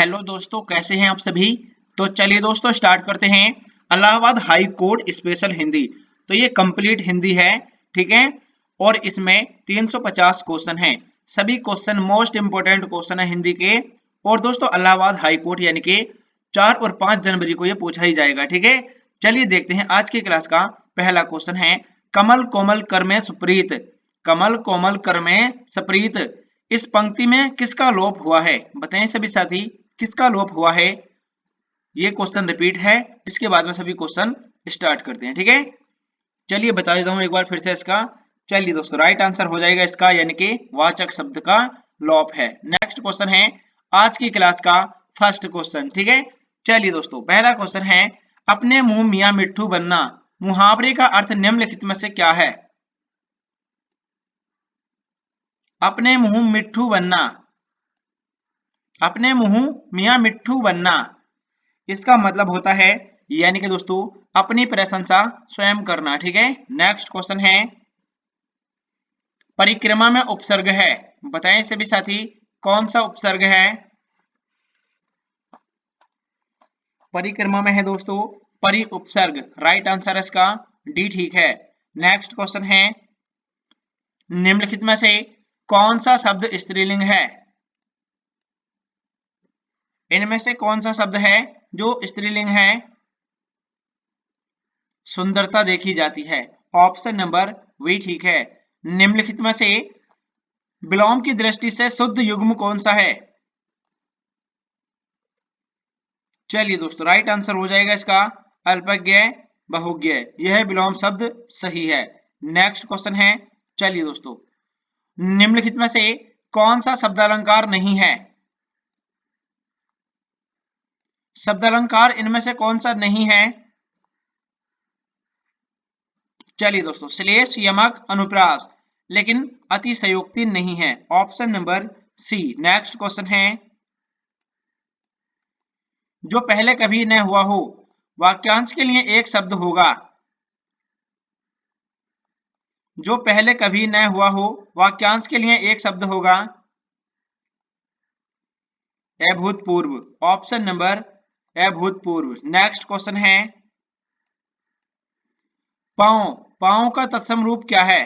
Hello दोस्तों, कैसे हैं आप सभी। तो चलिए दोस्तों स्टार्ट करते हैं। Allahabad high court special Hindi. तो ये कंप्लीट हिंदी है, ठीक है। और इसमें 350 क्वेश्चन हैं। सभी क्वेश्चन मोस्ट इंपोर्टेंट क्वेश्चन है हिंदी के। और दोस्तों इलाहाबाद हाई कोर्ट यानी कि 4 और 5 जनवरी को ये पूछा ही जाएगा, ठीक है। चलिए देखते हैं आज की क्लास का पहला क्वेश्चन है। कमल कोमल कर में सुप्रीत, कमल कोमल कर में सप्रीत, इस पंक्ति में किसका लोप हुआ है। बताएं सभी साथी, किसका लोप हुआ है। ये क्वेश्चन रिपीट है, इसके बाद में सभी क्वेश्चन स्टार्ट करते हैं, ठीक है। चलिए बता देता हूं एक बार फिर से इसका। चलिए दोस्तों राइट आंसर हो जाएगा इसका, यानी कि वाचक शब्द का लोप है। नेक्स्ट क्वेश्चन है आज की क्लास का फर्स्ट क्वेश्चन, ठीक है। चलिए दोस्तों पहला क्वेश्चन है, अपने मुंह मियां मिट्ठू बनना मुहावरे का अर्थ निम्नलिखित में से क्या है। अपने मुंह मिट्ठू बनना, अपने मुंह मियां मिट्ठू बनना, इसका मतलब होता है यानी कि दोस्तों अपनी प्रशंसा स्वयं करना, ठीक है। नेक्स्ट क्वेश्चन है, परिक्रमा में उपसर्ग है। बताएं सभी साथी कौन सा उपसर्ग है। परिक्रमा में है दोस्तों परि उपसर्ग। राइट आंसर इसका डी, ठीक है। नेक्स्ट क्वेश्चन है, निम्नलिखित में से कौन सा शब्द स्त्रीलिंग है। इनमें से कौन सा शब्द है जो स्त्रीलिंग है। सुंदरता देखी जाती है। ऑप्शन नंबर वी, ठीक है। निम्नलिखित में से विलोम की दृष्टि से शुद्ध युग्म कौन सा है। चलिए दोस्तों राइट आंसर हो जाएगा इसका अल्पज्ञ बहुज्ञ, यह विलोम शब्द सही है। नेक्स्ट क्वेश्चन है, चलिए दोस्तों निम्नलिखित में से कौन सा शब्दालंकार नहीं है। शब्दालंकार इनमें से कौन सा नहीं है। चलिए दोस्तों श्लेष यमक अनुप्रास, लेकिन अतिशयोक्ति नहीं है। Option number C. Next question है, जो पहले कभी न हुआ हो वाक्यांश के लिए एक शब्द होगा। जो पहले कभी न हुआ हो वाक्यांश के लिए एक शब्द होगा। अभूतपूर्व। ऑप्शन नंबर अभूतपूर्व। नेक्स्ट क्वेश्चन है, पांव, पांव का तत्सम रूप क्या है।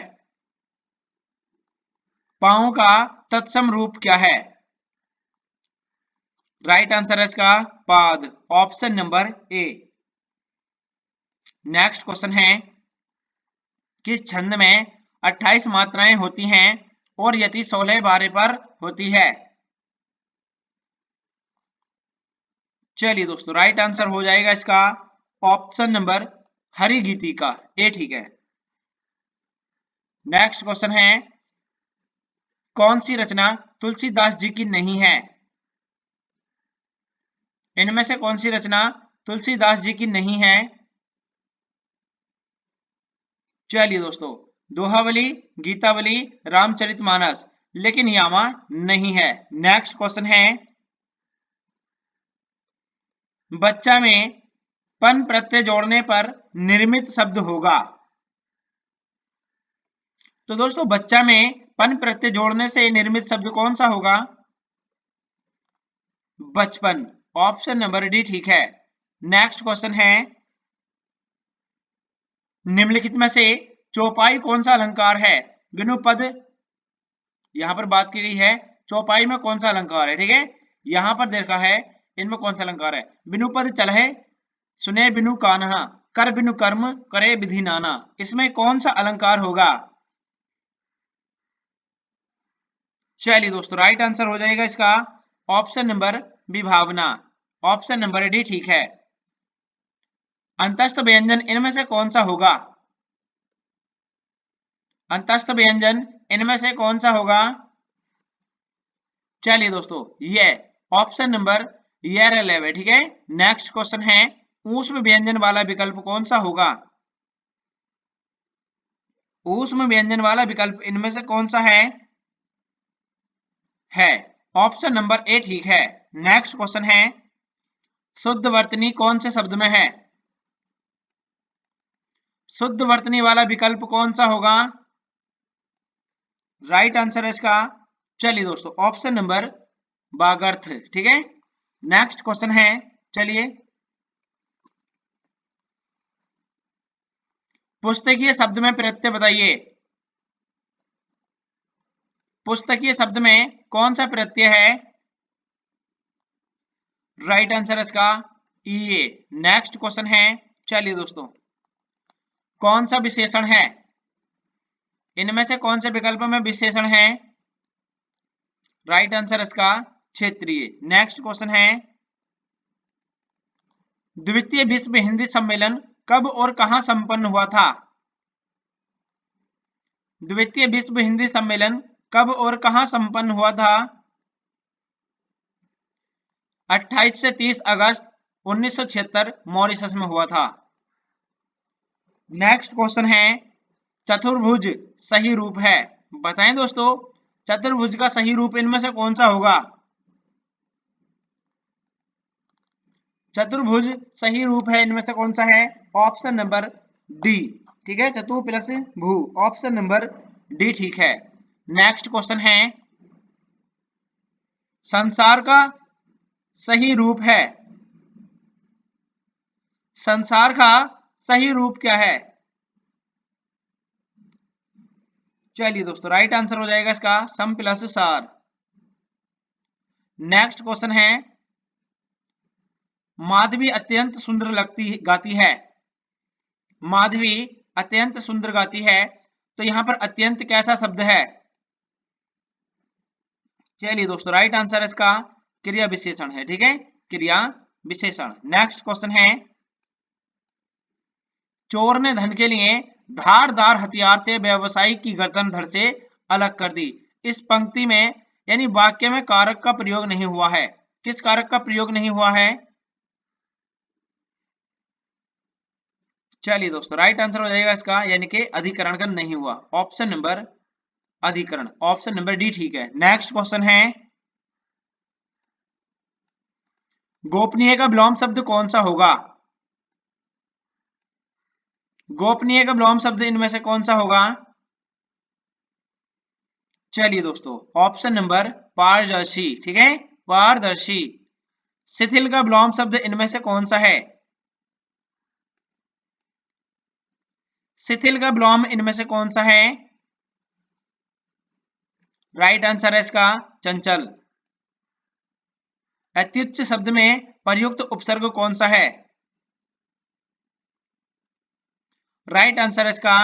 पांव का तत्सम रूप क्या है। राइट आंसर है इसका पाद। Option number A. Next question है, किस छंद में 28 मात्राएं होती हैं और यति 16 बारे पर होती है। चलिए दोस्तों राइट आंसर हो जाएगा इसका ऑप्शन नंबर हरि गीति का ए, ठीक है। नेक्स्ट क्वेश्चन है, कौन सी रचना तुलसीदास जी की नहीं है। इनमें से कौन सी रचना तुलसीदास जी की नहीं है। चलिए दोस्तों दोहावली, गीतावली, रामचरितमानस, लेकिन यामा नहीं है। नेक्स्ट क्वेश्चन है, बच्चा में पन प्रत्यय जोड़ने पर निर्मित शब्द होगा। तो दोस्तों बच्चा में पन प्रत्यय जोड़ने से निर्मित शब्द कौन सा होगा। बचपन। ऑप्शन नंबर डी, ठीक है। नेक्स्ट क्वेश्चन है, निम्नलिखित में से चौपाई कौन सा अलंकार है। बिनु पद, यहां पर बात की गई है चौपाई में कौन सा अलंकार है, ठीक है। यहां पर देखा है इनमें कौन सा अलंकार है। बिनु पद चलहे, सुने बिनु कान्हा, कर बिनु कर्म, करे विधि नाना, इसमें कौन सा अलंकार होगा। चलिए दोस्तों राइट आंसर हो जाएगा इसका ऑप्शन नंबर विभावना। ऑप्शन नंबर डी, ठीक है। अंतस्थ व्यंजन इनमें से कौन सा होगा। अंतस्थ व्यंजन इनमें से कौन सा होगा। चलिए दोस्तों ये ऑप्शन नंबर ये है, ठीक है। नेक्स्ट क्वेश्चन है, ऊष्म व्यंजन वाला विकल्प कौन सा होगा। ऊष्म व्यंजन वाला विकल्प इनमें से कौन सा है ऑप्शन नंबर ए, ठीक है। नेक्स्ट क्वेश्चन है, शुद्ध वर्तनी कौन से शब्द में है। शुद्ध वर्तनी वाला विकल्प कौन सा होगा। राइट आंसर है इसका, चलिए दोस्तों ऑप्शन नंबर बागर्थ, ठीक है। नेक्स्ट क्वेश्चन है, चलिए, पुस्तकीय शब्द में प्रत्यय बताइए। पुस्तकीय शब्द में कौन सा प्रत्यय है? राइट आंसर इसका ई। नेक्स्ट क्वेश्चन है, चलिए दोस्तों, कौन सा विशेषण है? इनमें से कौन से विकल्प में विशेषण है? राइट आंसर इसका क्षेत्रीय। नेक्स्ट क्वेश्चन है, द्वितीय विश्व हिंदी सम्मेलन कब और कहां संपन्न हुआ था? द्वितीय विश्व हिंदी सम्मेलन कब और कहां संपन्न हुआ था? 28 से 30 अगस्त 1976 मॉरिशस में हुआ था। नेक्स्ट क्वेश्चन है, चतुर्भुज सही रूप है, बताएं दोस्तों, चतुर्भुज का सही रूप इनमें से कौन सा होगा? चतुर्भुज सही रूप है इनमें से कौन सा है? ऑप्शन नंबर डी, ठीक है, चतु प्लस भू, ऑप्शन नंबर डी ठीक है। नेक्स्ट क्वेश्चन है, संसार का सही रूप है, संसार का सही रूप क्या है? चलिए दोस्तों, राइट आंसर हो जाएगा इसका सम प्लस सार। नेक्स्ट क्वेश्चन है, माधवी अत्यंत सुंदर गाती है, माधवी अत्यंत सुंदर गाती है, तो यहां पर अत्यंत कैसा शब्द है? चलिए दोस्तों, राइट आंसर इसका क्रिया विशेषण है, ठीक है, क्रिया विशेषण। नेक्स्ट क्वेश्चन है, चोर ने धन के लिए धारदार हथियार से व्यवसायी की गर्दन धड़ से अलग कर दी। इस पंक्ति में यानी वाक्य में कारक का प्रयोग नहीं हुआ है, किस कारक का प्रयोग नहीं हुआ है? चलिए दोस्तों, राइट आंसर हो जाएगा इसका यानी कि अधिकरण का नहीं हुआ, ऑप्शन नंबर अधिकरण, ऑप्शन नंबर डी ठीक है। नेक्स्ट क्वेश्चन है, गोपनीय का विलोम शब्द कौन सा होगा? गोपनीय का विलोम शब्द इनमें से कौन सा होगा? चलिए दोस्तों, ऑप्शन नंबर पारदर्शी, ठीक है, पारदर्शी। शिथिल का विलोम शब्द इनमें से कौन सा है? शिथिल का विलोम इनमें से कौन सा है? राइट आंसर है इसका चंचल। अत्युच्च शब्द में प्रयुक्त उपसर्ग कौन सा है? राइट आंसर इसका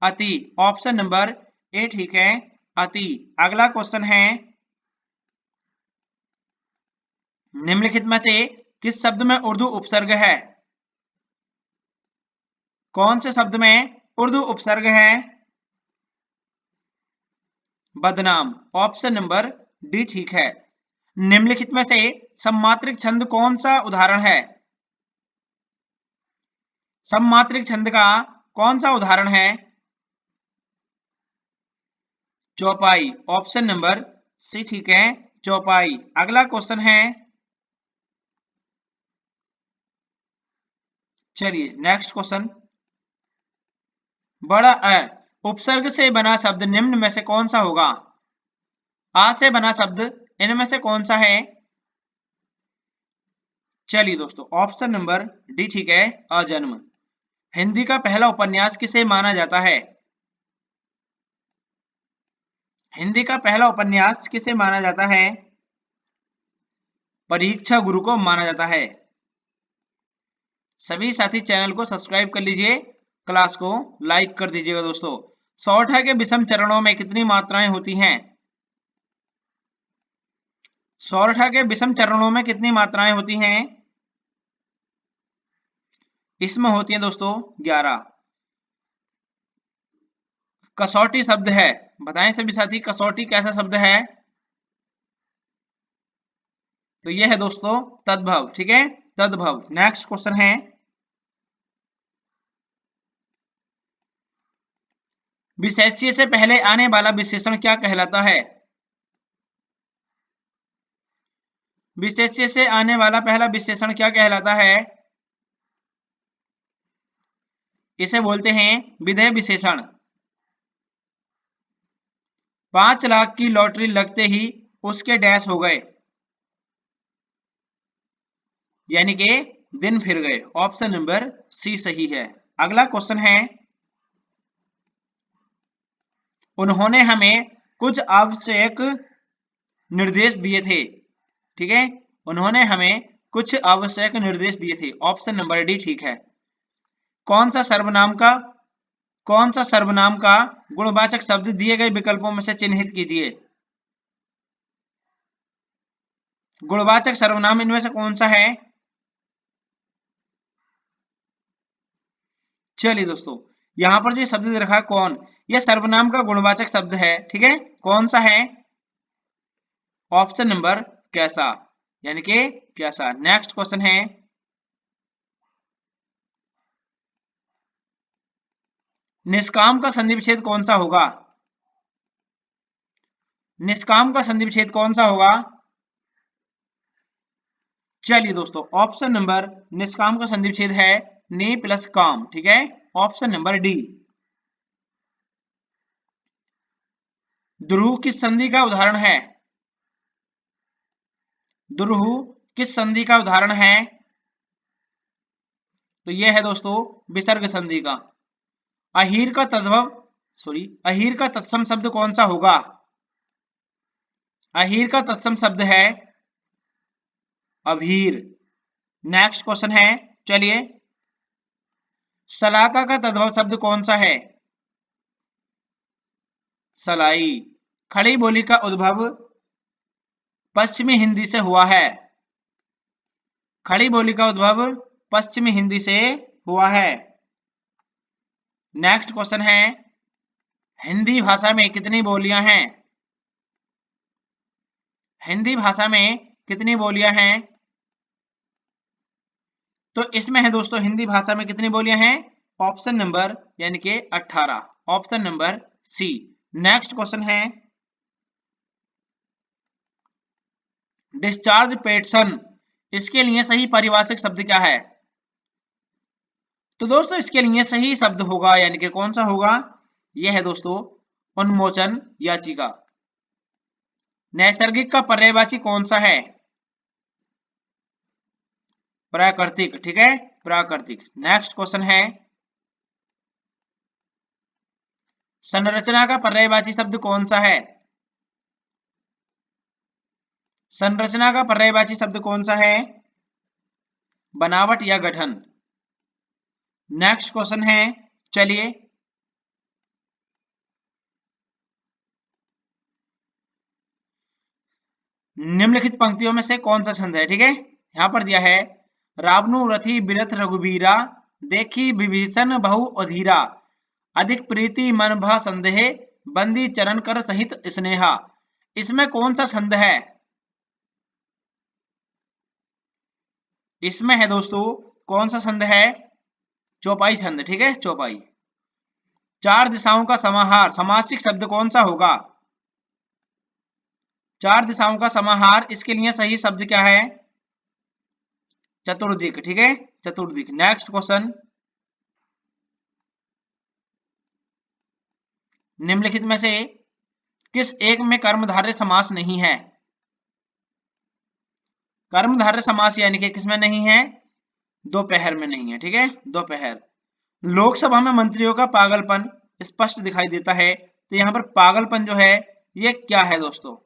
अति, ऑप्शन नंबर ए ठीक है, अति। अगला क्वेश्चन है, निम्नलिखित में से किस शब्द में उर्दू उपसर्ग है? कौन से शब्द में उर्दू उपसर्ग है? बदनाम, ऑप्शन नंबर डी ठीक है। निम्नलिखित में से सममात्रिक छंद कौन सा उदाहरण है? सममात्रिक छंद का कौन सा उदाहरण है? चौपाई, ऑप्शन नंबर सी ठीक है, चौपाई। अगला क्वेश्चन है, चलिए नेक्स्ट क्वेश्चन, बड़ा अ उपसर्ग से बना शब्द निम्न में से कौन सा होगा? आ से बना शब्द इनमें से कौन सा है? चलिए दोस्तों, ऑप्शन नंबर डी ठीक है, अजन्म। हिंदी का पहला उपन्यास किसे माना जाता है? हिंदी का पहला उपन्यास किसे माना जाता है? परीक्षा गुरु को माना जाता है। सभी साथी चैनल को सब्सक्राइब कर लीजिए, क्लास को लाइक कर दीजिएगा दोस्तों। सौठा के विषम चरणों में कितनी मात्राएं होती हैं? सौरठा के विषम चरणों में कितनी मात्राएं होती हैं? इसमें होती हैं दोस्तों 11। कसौटी शब्द है, बताएं सभी साथी, कसौटी कैसा शब्द है? तो यह है दोस्तों तद्भव, ठीक है, तद्भव। नेक्स्ट क्वेश्चन है, विशेष्य से पहले आने वाला विशेषण क्या कहलाता है? विशेष्य से आने वाला पहला विशेषण क्या कहलाता है? इसे बोलते हैं विधेय विशेषण। 5 लाख की लॉटरी लगते ही उसके डैश हो गए। यानी कि दिन फिर गए। ऑप्शन नंबर सी सही है। अगला क्वेश्चन है, उन्होंने हमें कुछ आवश्यक निर्देश दिए थे। ठीक है, उन्होंने हमें कुछ आवश्यक निर्देश दिए थे। ऑप्शन नंबर डी ठीक है। कौन सा सर्वनाम का गुणवाचक शब्द दिए गए विकल्पों में से चिन्हित कीजिए। गुणवाचक सर्वनाम इनमें से कौन सा है? चलिए दोस्तों, यहां पर जो शब्द दे रखा है कौन, यह सर्वनाम का गुणवाचक शब्द है। ठीक है, कौन सा है? ऑप्शन नंबर कैसा, यानी कि कैसा। नेक्स्ट क्वेश्चन है, निष्काम का संधि विच्छेद कौन सा होगा? निष्काम का संधि विच्छेद कौन सा होगा? चलिए दोस्तों, ऑप्शन नंबर निष्काम का संधि विच्छेद है ने प्लस काम। ठीक है, ऑप्शन नंबर डी। द्रुह किस संधि का उदाहरण है? द्रुह किस संधि का उदाहरण है? तो यह है दोस्तों विसर्ग संधि का। अहीर का अहीर का तत्सम शब्द कौन सा होगा? अहीर का तत्सम शब्द है अभीर। नेक्स्ट क्वेश्चन है, चलिए, सलाका का तद्भव शब्द कौन सा है? सलाई। खड़ी बोली का उद्भव पश्चिमी हिंदी से हुआ है। खड़ी बोली का उद्भव पश्चिमी हिंदी से हुआ है। नेक्स्ट क्वेश्चन है, हिंदी भाषा में कितनी बोलियां हैं? हिंदी भाषा में कितनी बोलियां हैं? तो इसमें है दोस्तों, हिंदी भाषा में कितनी बोलियां हैं? ऑप्शन नंबर यानी कि 18, option number C. Next question है, डिस्चार्ज पेटिशन, इसके लिए सही पारिभाषिक शब्द क्या है? तो दोस्तों इसके लिए सही शब्द होगा, यानी कि कौन सा होगा? यह है दोस्तों उन्मोचन याचिका। नैसर्गिक का पर्यायवाची कौन सा है? प्राकृतिक। ठीक है, प्राकृतिक। नेक्स्ट क्वेश्चन है, संरचना का पर्यायवाची शब्द कौन सा है? संरचना का पर्यायवाची शब्द कौन सा है? बनावट या गठन। नेक्स्ट क्वेश्चन है, चलिए, निम्नलिखित पंक्तियों में से कौन सा छंद है? ठीक है, यहां पर दिया है, रावणु रथी बिरथ रघुबीरा, देखी विभीषण बहु अधीरा, अधिक प्रीति मन भा संदेह, बंदी चरण कर सहित स्नेहा। इसमें कौन सा छंद है? इसमें है दोस्तों, कौन सा छंद है? चौपाई छंद। ठीक है, चौपाई। चार दिशाओं का समाहार, समासिक शब्द कौन सा होगा? चार दिशाओं का समाहार, इसके लिए सही शब्द क्या है? चतुर्दिक। ठीक है, चतुर्दिक। नेक्स्ट क्वेश्चन, निम्नलिखित में से किस एक में कर्मधारय समास नहीं है? कर्मधारय समास यानी कि किसमें नहीं है? दोपहर में नहीं है। ठीक है, दोपहर। लोकसभा में मंत्रियों का पागलपन स्पष्ट दिखाई देता है, तो यहां पर पागलपन जो है ये क्या है दोस्तों?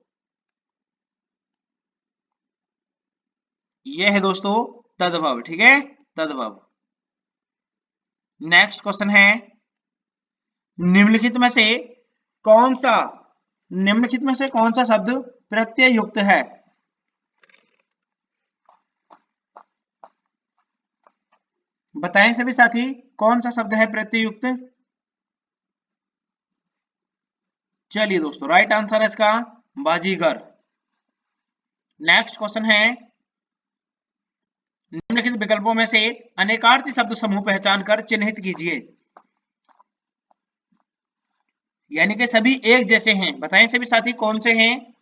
ये है दोस्तों तद्भव। ठीक है, तद्भव। नेक्स्ट क्वेश्चन है, निम्नलिखित में से कौन सा निम्नलिखित में से कौन सा शब्द प्रत्यय युक्त है? बताएं सभी साथी, कौन सा शब्द है प्रत्यय युक्त? चलिए दोस्तों, राइट आंसर है इसका बाजीगर। नेक्स्ट क्वेश्चन है, निम्नलिखित विकल्पों में से अनेकार्थी शब्द समूह पहचान कर चिन्हित कीजिए। यानी कि सभी एक जैसे हैं, बताएं सभी साथी कौन से हैं?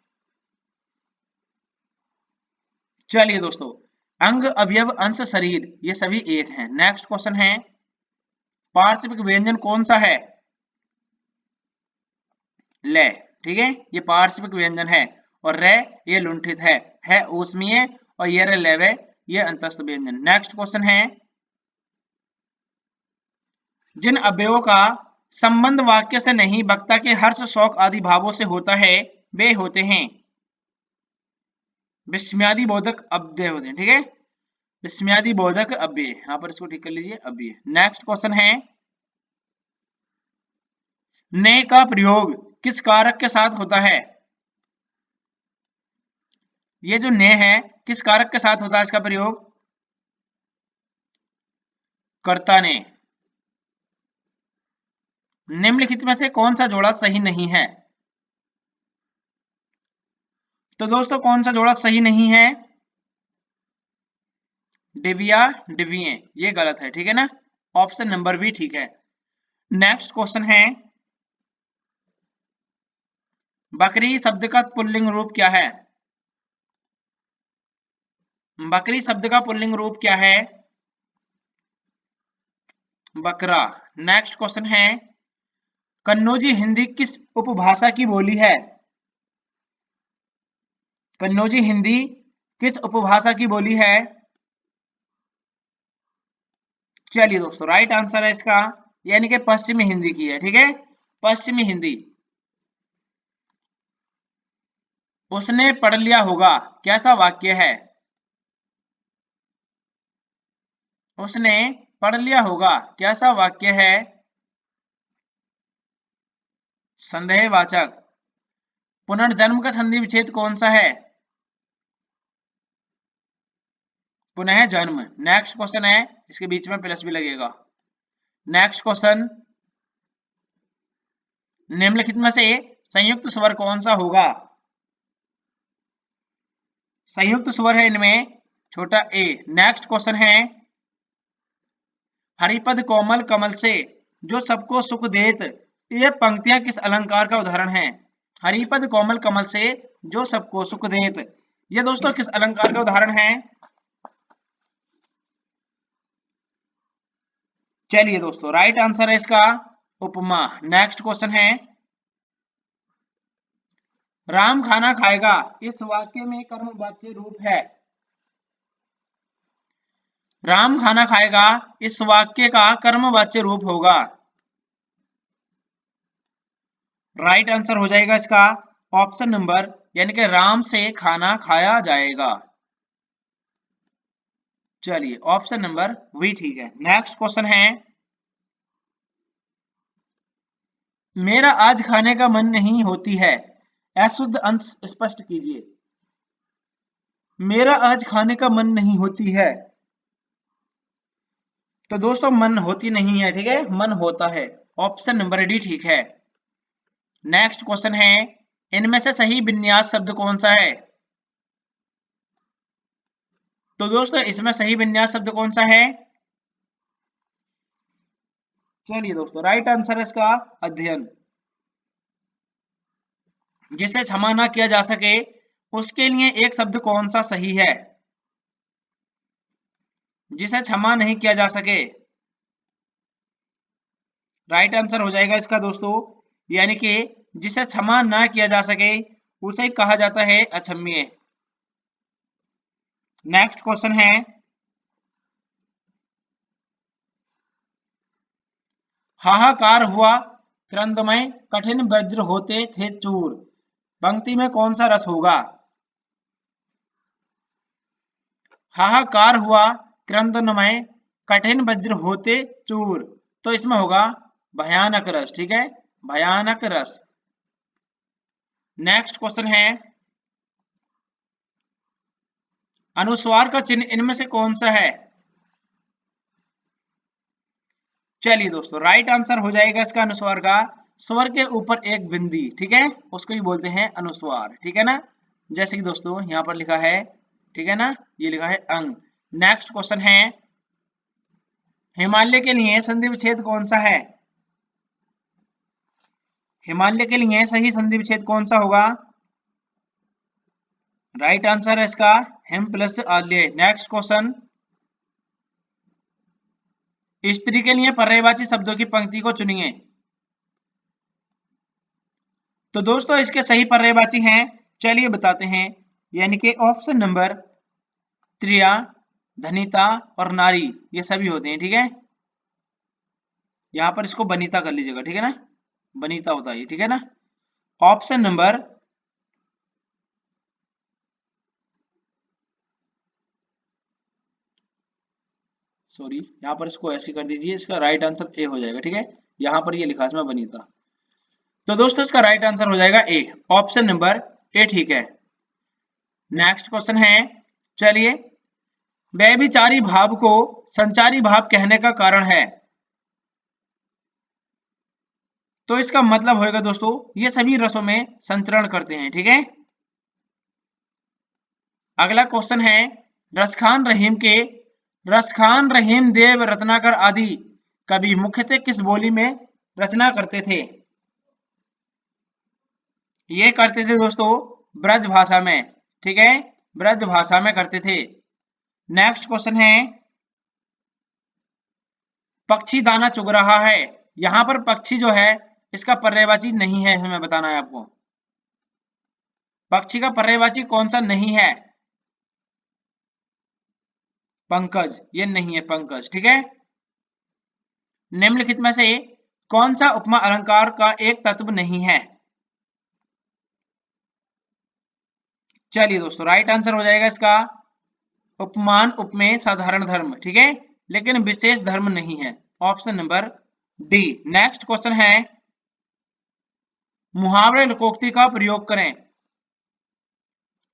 चलिए दोस्तों, अंग अवयव अंश शरीर ये सभी एक हैं। नेक्स्ट क्वेश्चन है, पार्श्विक व्यंजन कौन सा है? ले। ठीक है, ये पार्श्विक व्यंजन है। और रे ये लुंठित है ऊष्मीय, और ये रे लेवे ये अंतस्थ व्यंजन। नेक्स्ट क्वेश्चन है, जिन अवयवों का संबंध वाक्य से नहीं वक्ता के हर्ष शौक आदि भावों से होता है वे होते हैं विस्मयादि बोधक अव्यय होते हैं। ठीक है, विस्मयादि बोधक अव्यय, यहां पर इसको ठीक कर लीजिए, अव्यय। नेक्स्ट क्वेश्चन है, ने का प्रयोग किस कारक के साथ होता है? ये जो ने है किस कारक के साथ होता है इसका प्रयोग? कर्ता ने। निम्नलिखित में से कौन सा जोड़ा सही नहीं है? तो दोस्तों कौन सा जोड़ा सही नहीं है? डिविया डिविए, ये गलत है। ठीक है ना, ऑप्शन नंबर बी ठीक है। नेक्स्ट क्वेश्चन है, बकरी शब्द का पुल्लिंग रूप क्या है? बकरी शब्द का पुल्लिंग रूप क्या है? बकरा। नेक्स्ट क्वेश्चन है, कन्नौजी हिंदी किस उपभाषा की बोली है? कन्नौजी हिंदी किस उपभाषा की बोली है? चलिए दोस्तों, राइट आंसर है इसका, यानी कि पश्चिमी हिंदी की है। ठीक है, पश्चिमी हिंदी। उसने पढ़ लिया होगा कैसा वाक्य है? उसने पढ़ लिया होगा कैसा वाक्य है? संदेहवाचक। पुनर्जन्म का संधि विच्छेद कौन सा है? पुनः जन्म। नेक्स्ट क्वेश्चन है, इसके बीच में प्लस भी लगेगा। नेक्स्ट क्वेश्चन, निम्नलिखित में से संयुक्त स्वर कौन सा होगा? संयुक्त स्वर है इनमें छोटा ए। नेक्स्ट क्वेश्चन है, हरिपद कोमल कमल से जो सबको सुख देत, ये पंक्तियां किस अलंकार का उदाहरण है? हरिपद कोमल कमल से जो सबको सुख देत, ये दोस्तों किस अलंकार का उदाहरण है? चलिए दोस्तों, राइट आंसर है इसका उपमा। नेक्स्ट क्वेश्चन है, राम खाना खाएगा इस वाक्य में कर्मवाच्य रूप है? राम खाना खाएगा इस वाक्य का कर्मवाच्य रूप होगा। राइट आंसर हो जाएगा इसका ऑप्शन नंबर, यानी कि राम से खाना खाया जाएगा। चलिए, ऑप्शन नंबर वी ठीक है। नेक्स्ट क्वेश्चन है, मेरा आज खाने का मन नहीं होती है, अशुद्ध अंश स्पष्ट कीजिए। मेरा आज खाने का मन नहीं होती है, तो दोस्तों मन होती नहीं है। ठीक है, मन होता है, ऑप्शन नंबर डी ठीक है। नेक्स्ट क्वेश्चन है, इनमें से सही विन्यास शब्द कौन सा है? तो दोस्तों इसमें सही विन्यास शब्द कौन सा है? चलिए दोस्तों, राइट आंसर है इसका अध्ययन। जिसे क्षमा ना किया जा सके उसके लिए एक शब्द कौन सा सही है? जिसे क्षमा नहीं किया जा सके, राइट आंसर हो जाएगा इसका दोस्तों, यानी कि जिसे क्षमा ना किया जा सके उसे कहा जाता है अक्षम्य। नेक्स्ट क्वेश्चन है, हाहाकार हुआ क्रंदमय कठिन वज्र होते थे चूर, पंक्ति में कौन सा रस होगा? हाहाकार हुआ क्रंदनमय कठिन वज्र होते चूर, तो इसमें होगा भयानक रस। ठीक है, भयानक रस। नेक्स्ट क्वेश्चन है, अनुस्वार का चिन्ह इनमें से कौन सा है? चलिए दोस्तों, राइट आंसर हो जाएगा इसका अनुस्वार का स्वर के ऊपर एक बिंदी। ठीक है, उसको ही बोलते हैं अनुस्वार। ठीक है ना, जैसे कि दोस्तों यहां पर लिखा है, ठीक है ना, ये लिखा है अंग। नेक्स्ट क्वेश्चन है, हिमालय के लिए संधि विच्छेद कौन सा है? हिमालय के लिए सही संधि विच्छेद कौन सा होगा? राइट आंसर है इसका हिम प्लस आल्य। नेक्स्ट क्वेश्चन, स्त्री के लिए पर्यायवाची शब्दों की पंक्ति को चुनिए। तो दोस्तों इसके सही पर्यायवाची हैं, चलिए बताते हैं, यानी कि ऑप्शन नंबर त्रिया, धनिता और नारी ये सभी होते हैं, ठीक है। यहां पर इसको बनीता कर लीजिएगा, ठीक है ना, बनीता होता है, ठीक है ना। ऑप्शन नंबर सॉरी, यहां पर इसको ऐसे कर दीजिए, इसका राइट आंसर ए हो जाएगा, ठीक है। यहां पर ये लिखा इसमें बनीता। तो दोस्तों इसका राइट आंसर हो जाएगा ए, ऑप्शन नंबर ए, ठीक है। नेक्स्ट क्वेश्चन है, चलिए, व्यभिचारी भाव को संचारी भाव कहने का कारण है। तो इसका मतलब होगा दोस्तों, ये सभी रसों में संचरण करते हैं, ठीक है। अगला क्वेश्चन है, रसखान रहीम के रसखान रहीम देव रत्नाकर आदि कवि मुख्यतः किस बोली में रचना करते थे। ये करते थे दोस्तों ब्रज भाषा में, ठीक है, ब्रज भाषा में करते थे। नेक्स्ट क्वेश्चन है, पक्षी दाना चुग रहा है, यहां पर पक्षी जो है इसका पर्यायवाची नहीं है, हमें बताना है आपको। पक्षी का पर्यायवाची कौन सा नहीं है, पंकज, ये नहीं है पंकज, ठीक है। निम्नलिखित में से कौन सा उपमा अलंकार का एक तत्व नहीं है। चलिए दोस्तों, राइट आंसर हो जाएगा इसका उपमान उपमेय साधारण धर्म, ठीक है, लेकिन विशेष धर्म नहीं है, option number D. Next question है, मुहावरे लोकोक्ति का प्रयोग करें।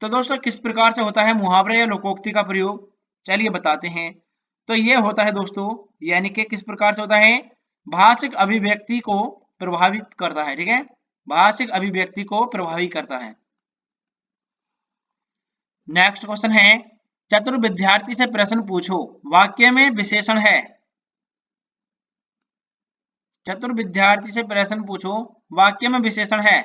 तो दोस्तों किस प्रकार से होता है मुहावरे या लोकोक्ति का प्रयोग, चलिए बताते हैं। तो ये होता है दोस्तों, यानी कि किस प्रकार से होता है, भाषिक अभिव्यक्ति को प्रभावित करता है, ठीक है, भाषिक अभिव्यक्ति को प्रभावित करता है। नेक्स्ट क्वेश्चन है, चतुर विद्यार्थी से प्रश्न पूछो, वाक्य में विशेषण है। चतुर विद्यार्थी से प्रश्न पूछो, वाक्य में विशेषण है।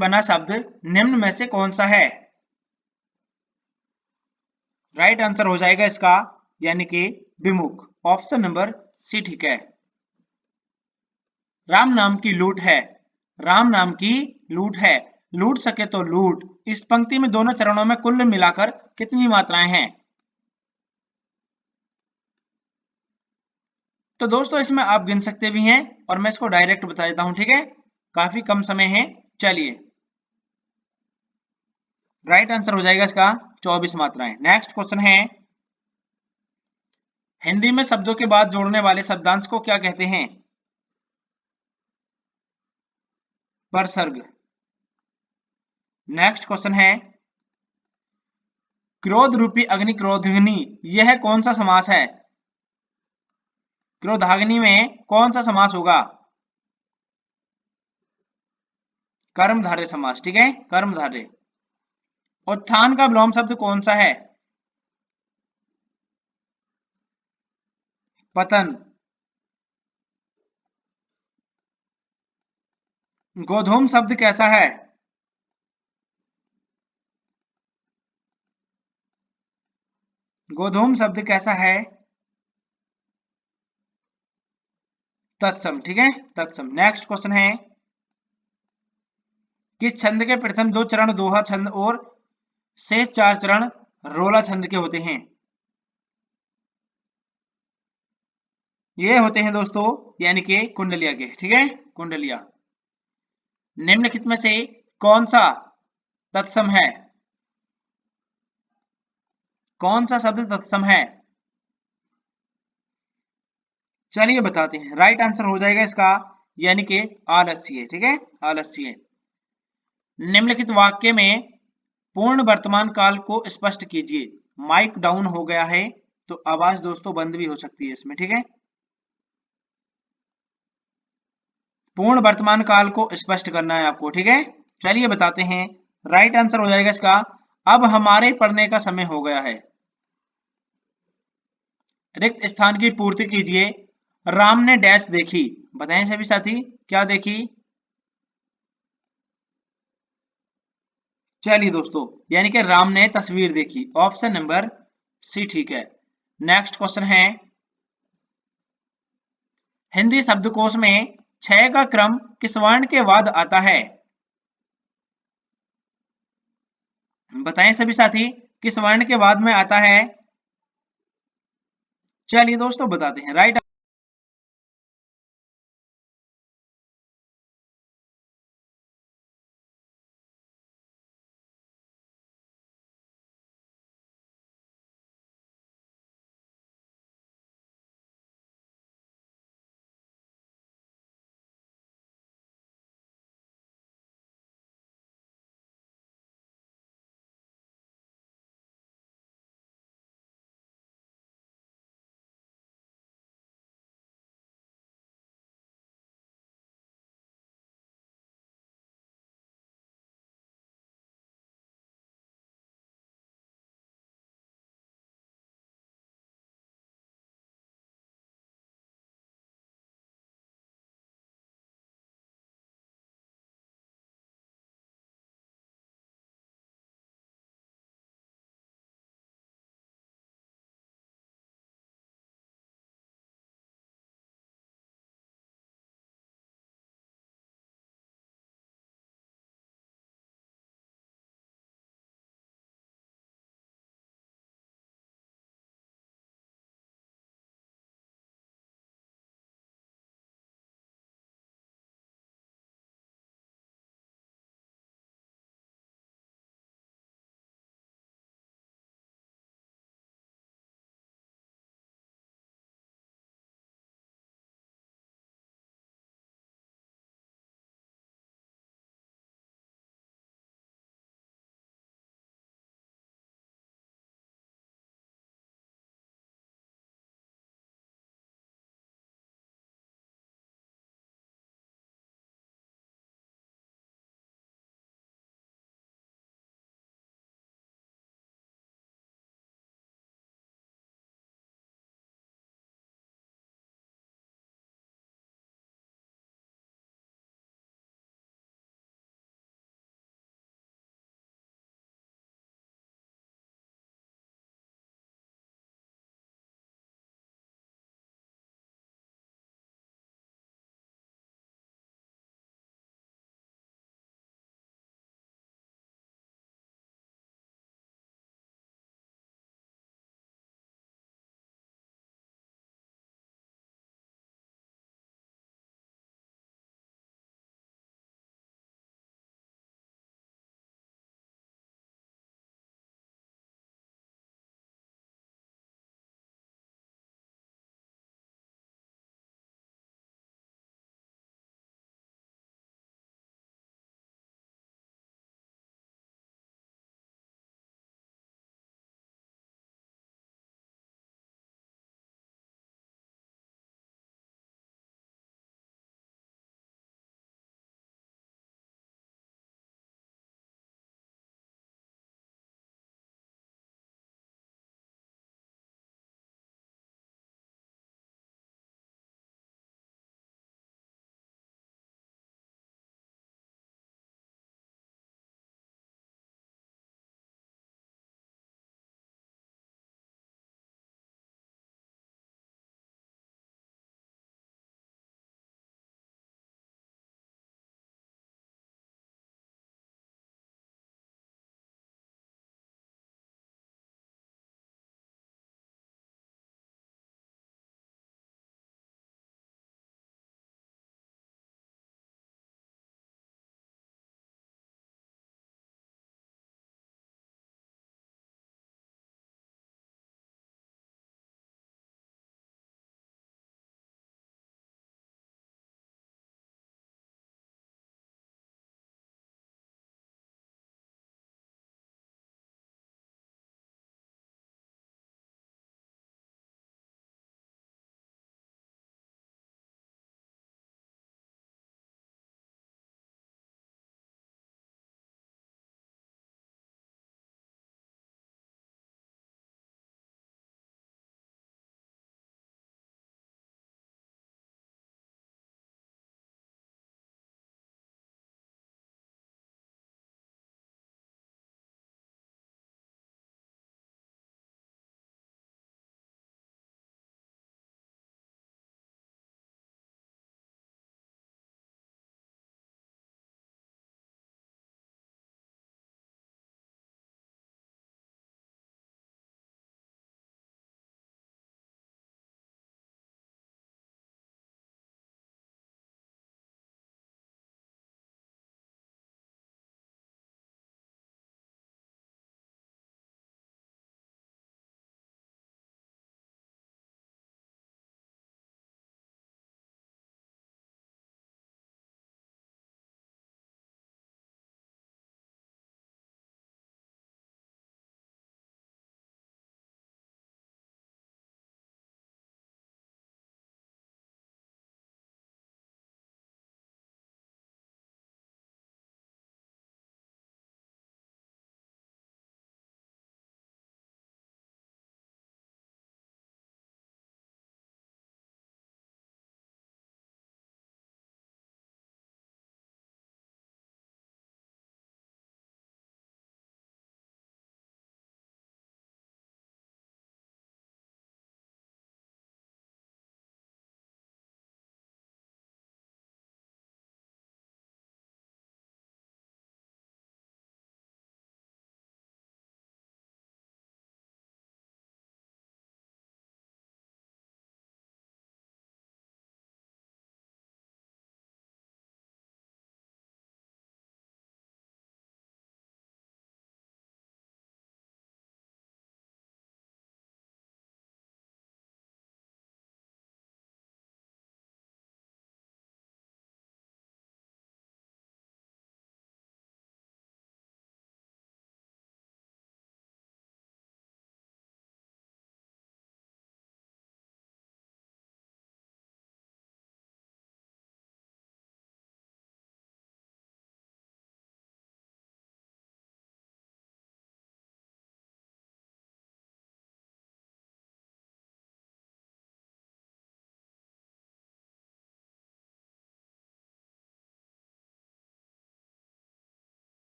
बना शब्द निम्न में से कौन सा है। राइट आंसर हो जाएगा इसका, यानी कि विमुख, ऑप्शन नंबर सी, ठीक है। राम नाम की लूट है, राम नाम की लूट है, लूट सके तो लूट, इस पंक्ति में दोनों चरणों में कुल मिलाकर कितनी मात्राएं हैं। तो दोस्तों इसमें आप गिन सकते भी हैं और मैं इसको डायरेक्ट बता देता हूं, ठीक है, काफी कम समय है। चलिए, राइट आंसर हो जाएगा इसका 24 मात्राएं। नेक्स्ट क्वेश्चन है, हिंदी में शब्दों के बाद जोड़ने वाले शब्दांश को क्या कहते हैं। परसर्ग, नेक्स्ट क्वेश्चन है क्रोध रूपी अग्नि क्रोधाग्नि, यह कौन सा समास है? क्रोधाग्नि में कौन सा समास होगा? कर्मधारय समास, ठीक है, कर्मधारय। उत्थान का विलोम शब्द कौन सा है? पतन। गोधूम शब्द कैसा है? गोधूम शब्द कैसा है? तत्सम, ठीक है, तत्सम। नेक्स्ट क्वेश्चन है किस छंद के प्रथम 2 चरण दोहा छंद और शेष 4 चरण रोला छंद के होते हैं? ये होते हैं दोस्तों यानी कि कुंडलिया के, ठीक है, कुंडलिया। निम्नलिखित में से कौन सा तत्सम है? कौन सा शब्द तत्सम है? चलिए बताते हैं। राइट आंसर हो जाएगा इसका यानी कि आलस्य, ठीक है, आलस्य। निम्नलिखित वाक्य में पूर्ण वर्तमान काल को स्पष्ट कीजिए। माइक डाउन हो गया है तो आवाज दोस्तों बंद भी हो सकती है इसमें, ठीक है। पूर्ण वर्तमान काल को स्पष्ट करना है आपको, ठीक है। चलिए बताते हैं। राइट आंसर हो जाएगा इसका अब हमारे पढ़ने का समय हो गया है। रिक्त स्थान की पूर्ति कीजिए। राम ने डैश देखी, बताएं सभी साथी क्या देखी? चलिए दोस्तों यानी कि राम ने तस्वीर देखी, ऑप्शन नंबर सी ठीक है। नेक्स्ट क्वेश्चन है हिंदी शब्दकोश में 6 का क्रम किस वर्ण के बाद आता है? बताएं सभी साथी किस वर्ण के बाद में आता है? चलिए दोस्तों बताते हैं। राइट